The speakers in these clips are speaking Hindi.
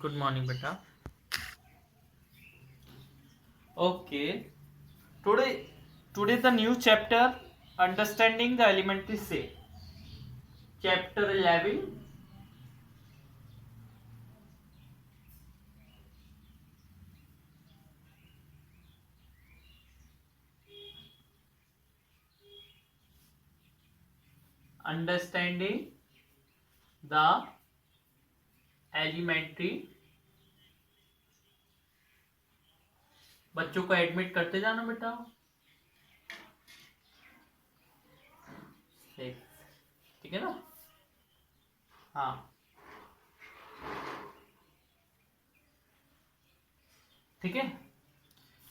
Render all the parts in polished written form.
गुड मॉर्निंग बेटा। Okay, today today the new chapter understanding the elementary से चैप्टर 11 अंडरस्टैंडिंग द एलिमेंट्री। बच्चों को एडमिट करते जाना बेटा। ठीक है ना? हाँ, ठीक है।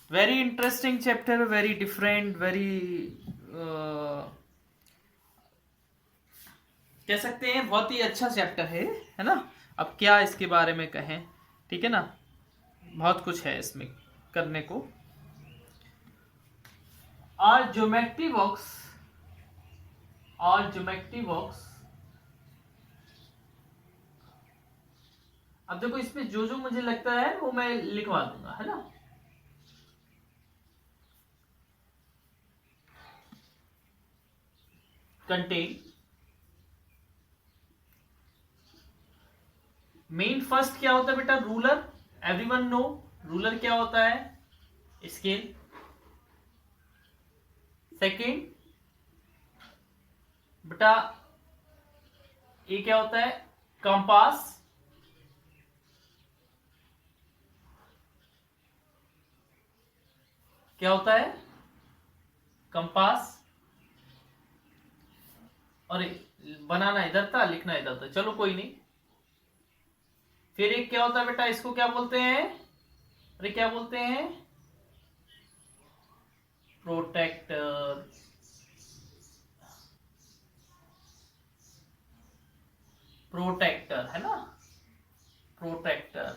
Very interesting chapter, very different, very कह सकते हैं बहुत ही अच्छा चैप्टर है ना? अब क्या इसके बारे में कहें, ठीक है ना? बहुत कुछ है इसमें करने को। और ज्योमेट्री बॉक्स अब देखो, इसमें जो जो मुझे लगता है वो मैं लिखवा दूंगा, है ना? कंटेन मेन फर्स्ट क्या होता है बेटा? रूलर। एवरीवन नो रूलर क्या होता है? स्केल। सेकेंड बेटा, ये क्या होता है? कंपास। क्या होता है? कंपास। और बनाना इधर था, लिखना इधर था, चलो कोई नहीं। फिर एक क्या होता है बेटा? इसको क्या बोलते हैं? अरे क्या बोलते हैं? प्रोटेक्टर। प्रोटेक्टर है ना? Protector.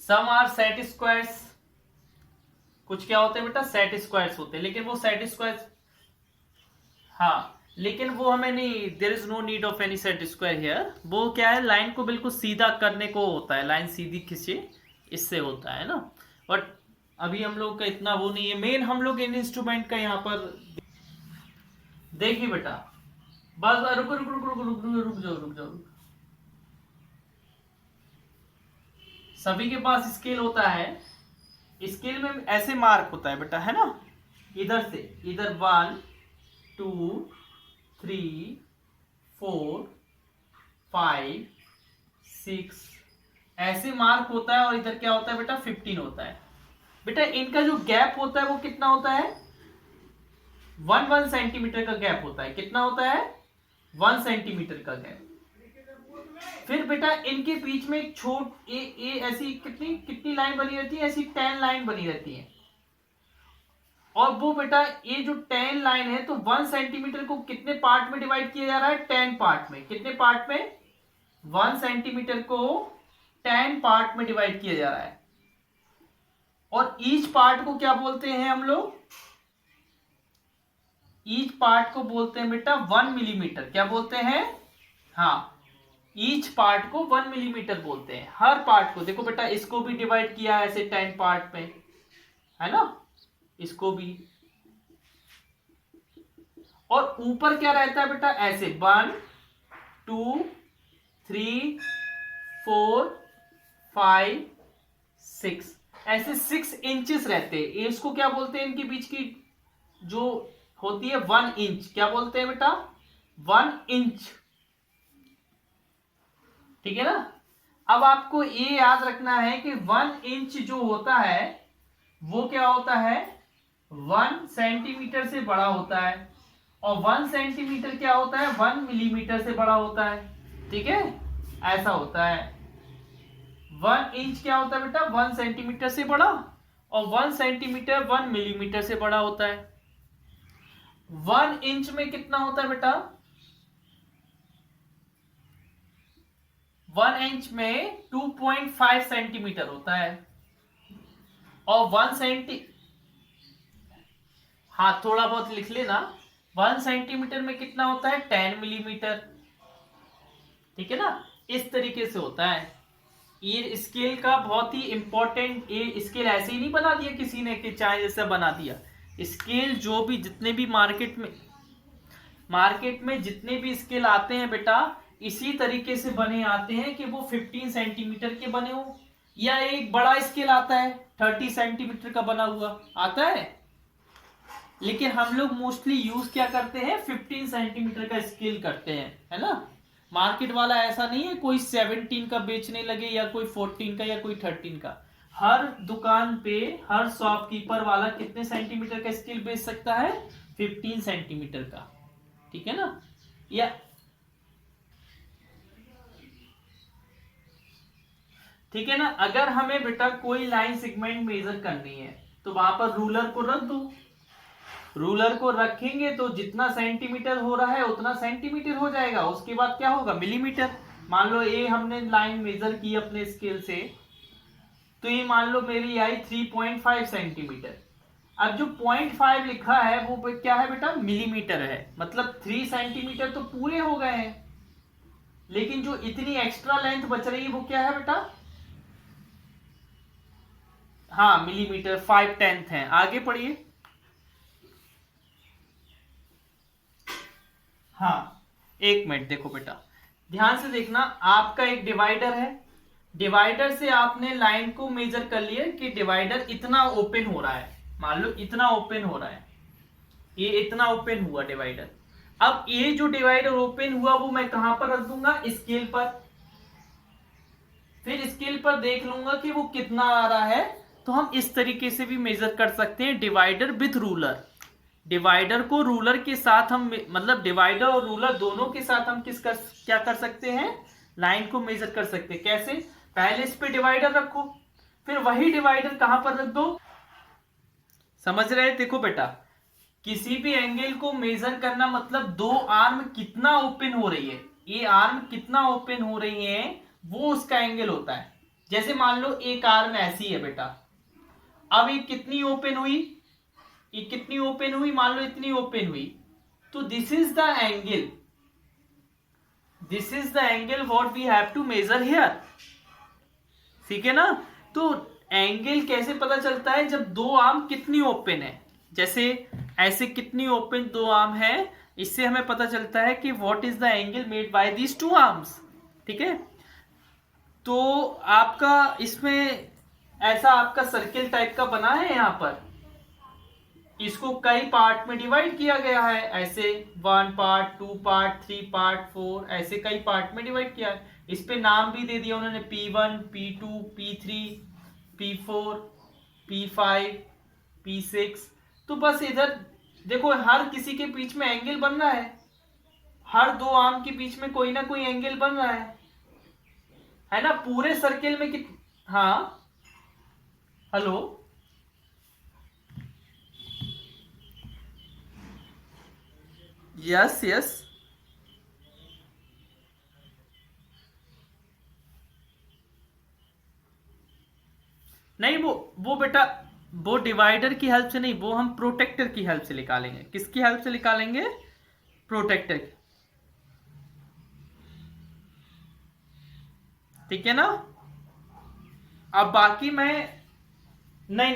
Some are set squares. कुछ क्या होते हैं बेटा? सेट स्क्वायर्स होते हैं, लेकिन वो सेट स्क्वायर्स, हाँ, लेकिन वो हमें नहीं, there is no need of any set square here. वो क्या है? लाइन को बिल्कुल सीधा करने को होता है, लाइन सीधी खींचे, इससे होता है ना। बट अभी हम लोग का इतना वो नहीं है। मेन हम लोग इन इंस्ट्रूमेंट का यहाँ पर देखिए बेटा। बस रुको रुको रुको रुको रुको रुक जाओ रुक जाओ। सभी के पास स्केल होता है। स्केल में ऐसे मार्क होता है बेटा, है ना? इधर से इधर 1 2 3 4 5 6 ऐसे मार्क होता है। और इधर क्या होता है बेटा? 15 होता है। बेटा इनका जो गैप होता है वो कितना होता है? 1 सेंटीमीटर का गैप होता है। कितना होता है? 1 सेंटीमीटर का गैप। फिर बेटा इनके बीच में एक छोट ए ऐसी कितनी कितनी लाइन बनी रहती है? ऐसी 10 लाइन बनी रहती है। और वो बेटा ये जो 10 लाइन है, तो 1 सेंटीमीटर को कितने पार्ट में डिवाइड किया जा रहा है? 10 पार्ट में। कितने पार्ट में? 1 सेंटीमीटर को 10 पार्ट में डिवाइड किया जा रहा है। और ईच पार्ट को क्या बोलते हैं हम लोग? ईच पार्ट को बोलते हैं बेटा 1 मिलीमीटर। क्या बोलते हैं? हाँ, ईच पार्ट को 1 मिलीमीटर बोलते हैं। हर पार्ट को देखो बेटा, इसको भी डिवाइड किया है ऐसे 10 पार्ट में, है ना? इसको भी। और ऊपर क्या रहता है बेटा? ऐसे 1 2 3 4 5 6 ऐसे 6 इंचेस रहते हैं। इसको क्या बोलते हैं? इनके बीच की जो होती है 1 इंच, क्या बोलते हैं बेटा? 1 इंच। ठीक है ना? अब आपको ये याद रखना है कि 1 इंच जो होता है वो क्या होता है? 1 सेंटीमीटर से बड़ा होता है। और 1 सेंटीमीटर क्या होता है? 1 मिलीमीटर से बड़ा होता है। ठीक है, ऐसा होता है। 1 इंच क्या होता है बेटा? 1 सेंटीमीटर से बड़ा। और 1 सेंटीमीटर 1 मिलीमीटर से बड़ा होता है। 1 इंच में कितना होता है बेटा? 1 इंच में 2.5 सेंटीमीटर होता है। और 1 सेंटी, हाँ थोड़ा बहुत लिख लेना। 1 सेंटीमीटर में कितना होता है? 10 मिलीमीटर। ठीक है ना? इस तरीके से होता है। ये स्केल का बहुत ही इंपॉर्टेंट, ये स्केल ऐसे ही नहीं बना दिया किसी ने कि चाहे जैसा बना दिया। स्केल जो भी जितने भी मार्केट में जितने भी स्केल आते हैं बेटा, इसी तरीके से बने आते हैं कि वो 15 सेंटीमीटर के बने हो, या एक बड़ा स्केल आता है 30 सेंटीमीटर का बना हुआ आता है, लेकिन हम लोग मोस्टली यूज क्या करते हैं, 15 सेंटीमीटर का स्केल करते हैं, है ना। मार्केट वाला ऐसा नहीं है कोई 17 का बेचने लगे या कोई 14 का या कोई 13 का। हर दुकान पे हर शॉपकीपर वाला कितने सेंटीमीटर का स्केल बेच सकता है, 15 सेंटीमीटर का, ठीक है ना। या ठीक है ना। अगर हमें बेटा कोई लाइन सेगमेंट मेजर करनी है तो वहां पर रूलर को रख दो, रूलर को रखेंगे तो जितना सेंटीमीटर हो रहा है उतना सेंटीमीटर हो जाएगा, उसके बाद क्या होगा, मिलीमीटर। मान लो ये हमने लाइन मेजर की अपने स्केल से, तो ये मान लो मेरी आई 3.5 सेंटीमीटर। अब जो 0.5 लिखा है वो क्या है बेटा, मिलीमीटर है, मतलब 3 सेंटीमीटर तो पूरे हो गए हैं, लेकिन जो इतनी एक्स्ट्रा लेंथ बच रही है वो क्या है बेटा, हाँ मिलीमीटर, 5/10 है। आगे पढ़िए। हाँ एक मिनट देखो बेटा, ध्यान से देखना, आपका एक डिवाइडर है, डिवाइडर से आपने लाइन को मेजर कर लिया कि डिवाइडर इतना ओपन हो रहा है, मान लो इतना ओपन हो रहा है, ये इतना ओपन हुआ डिवाइडर। अब ये जो डिवाइडर ओपन हुआ वो मैं कहां पर रख दूंगा, स्केल पर, फिर स्केल पर देख लूंगा कि वो कितना आ रहा है। तो हम इस तरीके से भी मेजर कर सकते हैं, डिवाइडर विथ रूलर। डिवाइडर को रूलर के साथ हम, मतलब डिवाइडर और रूलर दोनों के साथ हम क्या कर सकते हैं, लाइन को मेजर कर सकते हैं। कैसे, पहले इस पे डिवाइडर रखो, फिर वही डिवाइडर कहां पर रख दो, समझ रहे हैं। देखो बेटा, किसी भी एंगल को मेजर करना मतलब दो आर्म कितना ओपन हो रही है, ये आर्म कितना ओपन हो रही है वो उसका एंगल होता है। जैसे मान लो एक आर्म ऐसी है बेटा, अब ये कितनी ओपन हुई, ये कितनी ओपन हुई, मान लो इतनी ओपन हुई, तो this is the angle, this is the angle what we have to measure here, ठीक है ना। तो एंगल कैसे पता चलता है, जब दो आर्म कितनी ओपन है, जैसे ऐसे कितनी ओपन दो आर्म है, इससे हमें पता चलता है कि what is the angle made by these two arms, ठीक है। तो आपका इसमें ऐसा आपका सर्किल टाइप का बना है, यहां पर इसको कई पार्ट में डिवाइड किया गया है, ऐसे 1 पार्ट, 2 पार्ट, 3 पार्ट, 4, ऐसे कई पार्ट में डिवाइड किया है। इस पे नाम भी दे दिया उन्होंने, P1, P2, P3, P4, P5, P6। तो बस इधर देखो, हर किसी के बीच में एंगल बन रहा है, हर दो आर्म के बीच में कोई ना कोई एंगल बन रहा है ना। पूरे सर्किल में हाँ हेलो, यस यस, नहीं वो बेटा, वो डिवाइडर की हेल्प से नहीं, वो हम प्रोटेक्टर की हेल्प से निकालेंगे। किसकी हेल्प से निकालेंगे, प्रोटेक्टर की, ठीक है ना। अब बाकी मैं नहीं